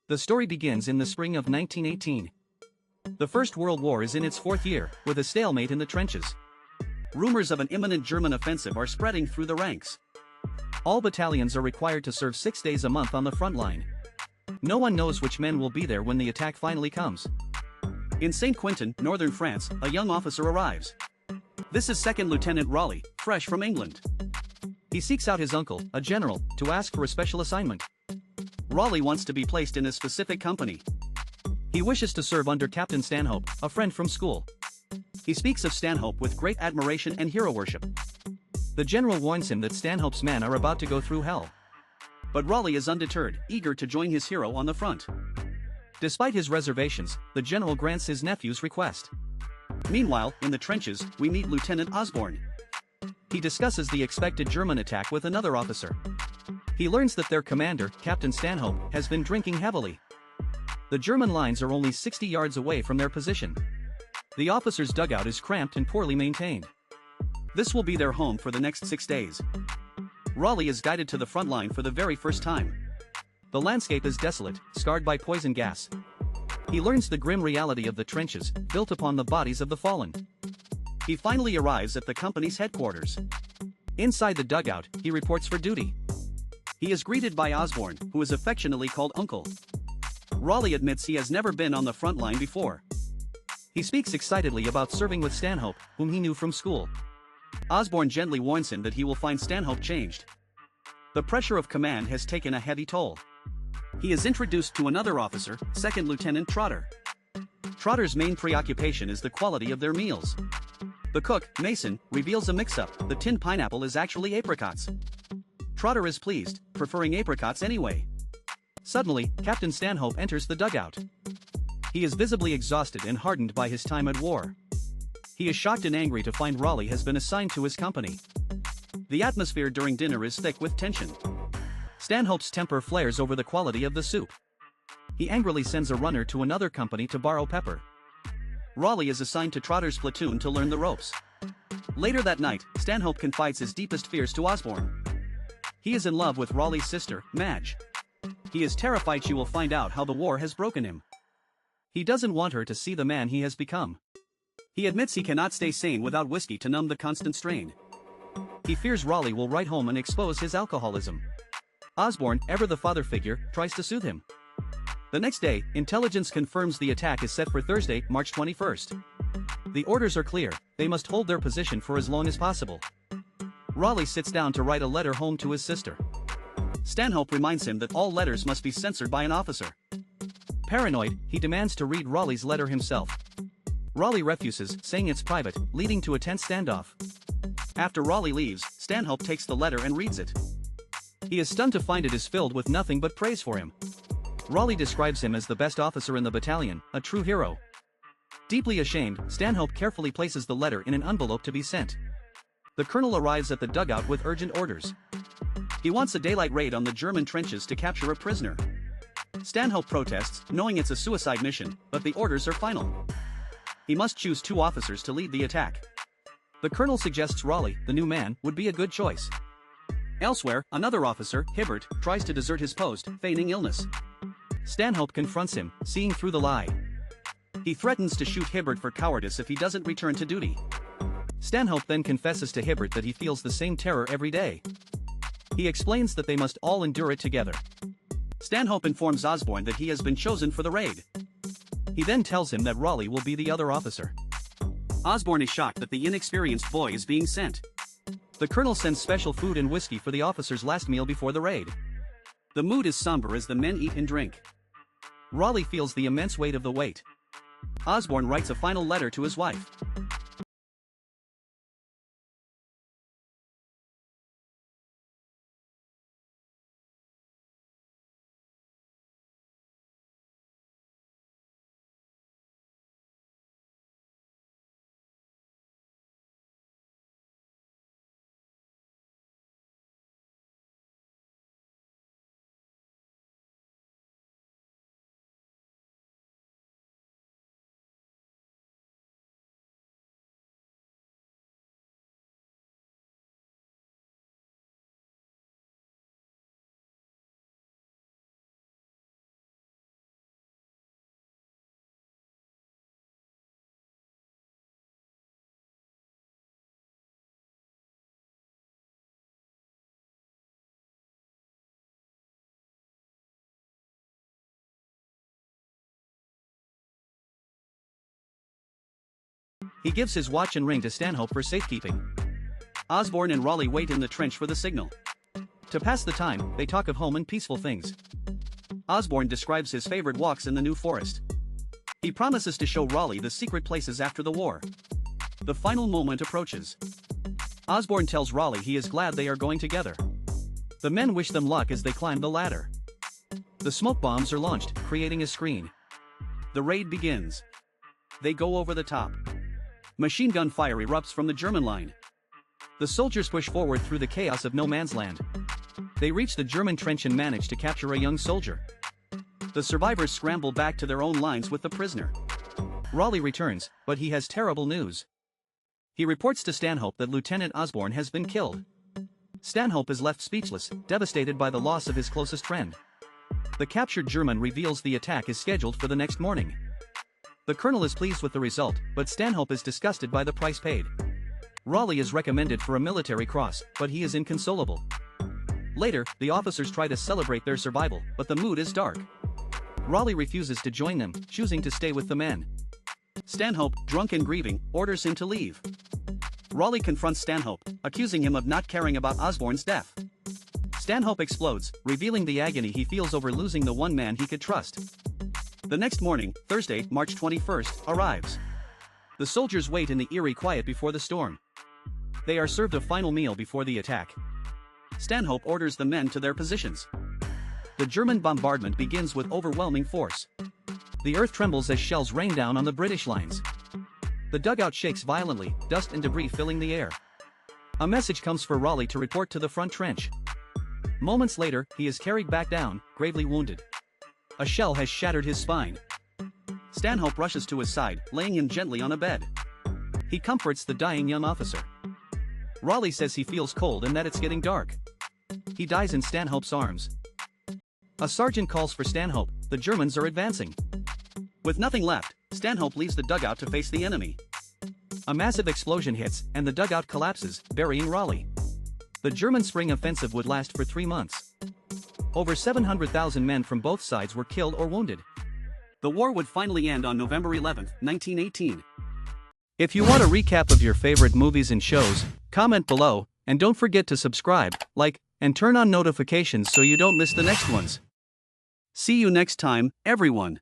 The story begins in the spring of 1918. The First World War is in its fourth year, with a stalemate in the trenches. Rumors of an imminent German offensive are spreading through the ranks. All battalions are required to serve 6 days a month on the front line. No one knows which men will be there when the attack finally comes. In St. Quentin, northern France, a young officer arrives. This is Second Lieutenant Raleigh, fresh from England. He seeks out his uncle, a general, to ask for a special assignment. Raleigh wants to be placed in a specific company. He wishes to serve under Captain Stanhope, a friend from school. He speaks of Stanhope with great admiration and hero worship. The general warns him that Stanhope's men are about to go through hell. But Raleigh is undeterred, eager to join his hero on the front. Despite his reservations, the general grants his nephew's request. Meanwhile, in the trenches, we meet Lieutenant Osborne. He discusses the expected German attack with another officer. He learns that their commander, Captain Stanhope, has been drinking heavily. The German lines are only 60 yards away from their position. The officer's dugout is cramped and poorly maintained. This will be their home for the next 6 days. Raleigh is guided to the front line for the very first time. The landscape is desolate, scarred by poison gas. He learns the grim reality of the trenches, built upon the bodies of the fallen. He finally arrives at the company's headquarters. Inside the dugout, he reports for duty. He is greeted by Osborne, who is affectionately called Uncle. Raleigh admits he has never been on the front line before. He speaks excitedly about serving with Stanhope, whom he knew from school. Osborne gently warns him that he will find Stanhope changed. The pressure of command has taken a heavy toll. He is introduced to another officer, Second Lieutenant Trotter. Trotter's main preoccupation is the quality of their meals. The cook, Mason, reveals a mix-up: the tinned pineapple is actually apricots. Trotter is pleased, preferring apricots anyway. Suddenly, Captain Stanhope enters the dugout. He is visibly exhausted and hardened by his time at war. He is shocked and angry to find Raleigh has been assigned to his company. The atmosphere during dinner is thick with tension. Stanhope's temper flares over the quality of the soup. He angrily sends a runner to another company to borrow pepper. Raleigh is assigned to Trotter's platoon to learn the ropes. Later that night, Stanhope confides his deepest fears to Osborne. He is in love with Raleigh's sister, Madge. He is terrified she will find out how the war has broken him. He doesn't want her to see the man he has become. He admits he cannot stay sane without whiskey to numb the constant strain. He fears Raleigh will write home and expose his alcoholism. Osborne, ever the father figure, tries to soothe him. The next day, intelligence confirms the attack is set for Thursday, March 21st. The orders are clear: they must hold their position for as long as possible. Raleigh sits down to write a letter home to his sister. Stanhope reminds him that all letters must be censored by an officer. Paranoid, he demands to read Raleigh's letter himself. Raleigh refuses, saying it's private, leading to a tense standoff. After Raleigh leaves, Stanhope takes the letter and reads it. He is stunned to find it is filled with nothing but praise for him. Raleigh describes him as the best officer in the battalion, a true hero. Deeply ashamed, Stanhope carefully places the letter in an envelope to be sent. The colonel arrives at the dugout with urgent orders. He wants a daylight raid on the German trenches to capture a prisoner. Stanhope protests, knowing it's a suicide mission, but the orders are final. He must choose 2 officers to lead the attack. The colonel suggests Raleigh, the new man, would be a good choice. Elsewhere, another officer, Hibbert, tries to desert his post, feigning illness. Stanhope confronts him, seeing through the lie. He threatens to shoot Hibbert for cowardice if he doesn't return to duty. Stanhope then confesses to Hibbert that he feels the same terror every day. He explains that they must all endure it together. Stanhope informs Osborne that he has been chosen for the raid. He then tells him that Raleigh will be the other officer. Osborne is shocked that the inexperienced boy is being sent. The colonel sends special food and whiskey for the officer's last meal before the raid. The mood is somber as the men eat and drink. Raleigh feels the immense weight of the weight. Osborne writes a final letter to his wife. He gives his watch and ring to Stanhope for safekeeping. Osborn and Raleigh wait in the trench for the signal. To pass the time, they talk of home and peaceful things. Osborn describes his favorite walks in the New Forest. He promises to show Raleigh the secret places after the war. The final moment approaches. Osborn tells Raleigh he is glad they are going together. The men wish them luck as they climb the ladder. The smoke bombs are launched, creating a screen. The raid begins. They go over the top. Machine gun fire erupts from the German line. The soldiers push forward through the chaos of no man's land. They reach the German trench and manage to capture a young soldier. The survivors scramble back to their own lines with the prisoner. Raleigh returns, but he has terrible news. He reports to Stanhope that Lieutenant Osborn has been killed. Stanhope is left speechless, devastated by the loss of his closest friend. The captured German reveals the attack is scheduled for the next morning. The colonel is pleased with the result, but Stanhope is disgusted by the price paid. Raleigh is recommended for a military cross, but he is inconsolable. Later, the officers try to celebrate their survival, but the mood is dark. Raleigh refuses to join them, choosing to stay with the men. Stanhope, drunk and grieving, orders him to leave. Raleigh confronts Stanhope, accusing him of not caring about Osborn's death. Stanhope explodes, revealing the agony he feels over losing the one man he could trust. The next morning, Thursday, March 21st, arrives. The soldiers wait in the eerie quiet before the storm. They are served a final meal before the attack. Stanhope orders the men to their positions. The German bombardment begins with overwhelming force. The earth trembles as shells rain down on the British lines. The dugout shakes violently, dust and debris filling the air. A message comes for Raleigh to report to the front trench. Moments later, he is carried back down, gravely wounded. A shell has shattered his spine. Stanhope rushes to his side, laying him gently on a bed. He comforts the dying young officer. Raleigh says he feels cold and that it's getting dark. He dies in Stanhope's arms. A sergeant calls for Stanhope. The Germans are advancing. With nothing left, Stanhope leaves the dugout to face the enemy. A massive explosion hits, and the dugout collapses, burying Raleigh. The German spring offensive would last for 3 months. Over 700,000 men from both sides were killed or wounded. The war would finally end on November 11, 1918. If you want a recap of your favorite movies and shows, comment below, and don't forget to subscribe, like, and turn on notifications so you don't miss the next ones. See you next time, everyone.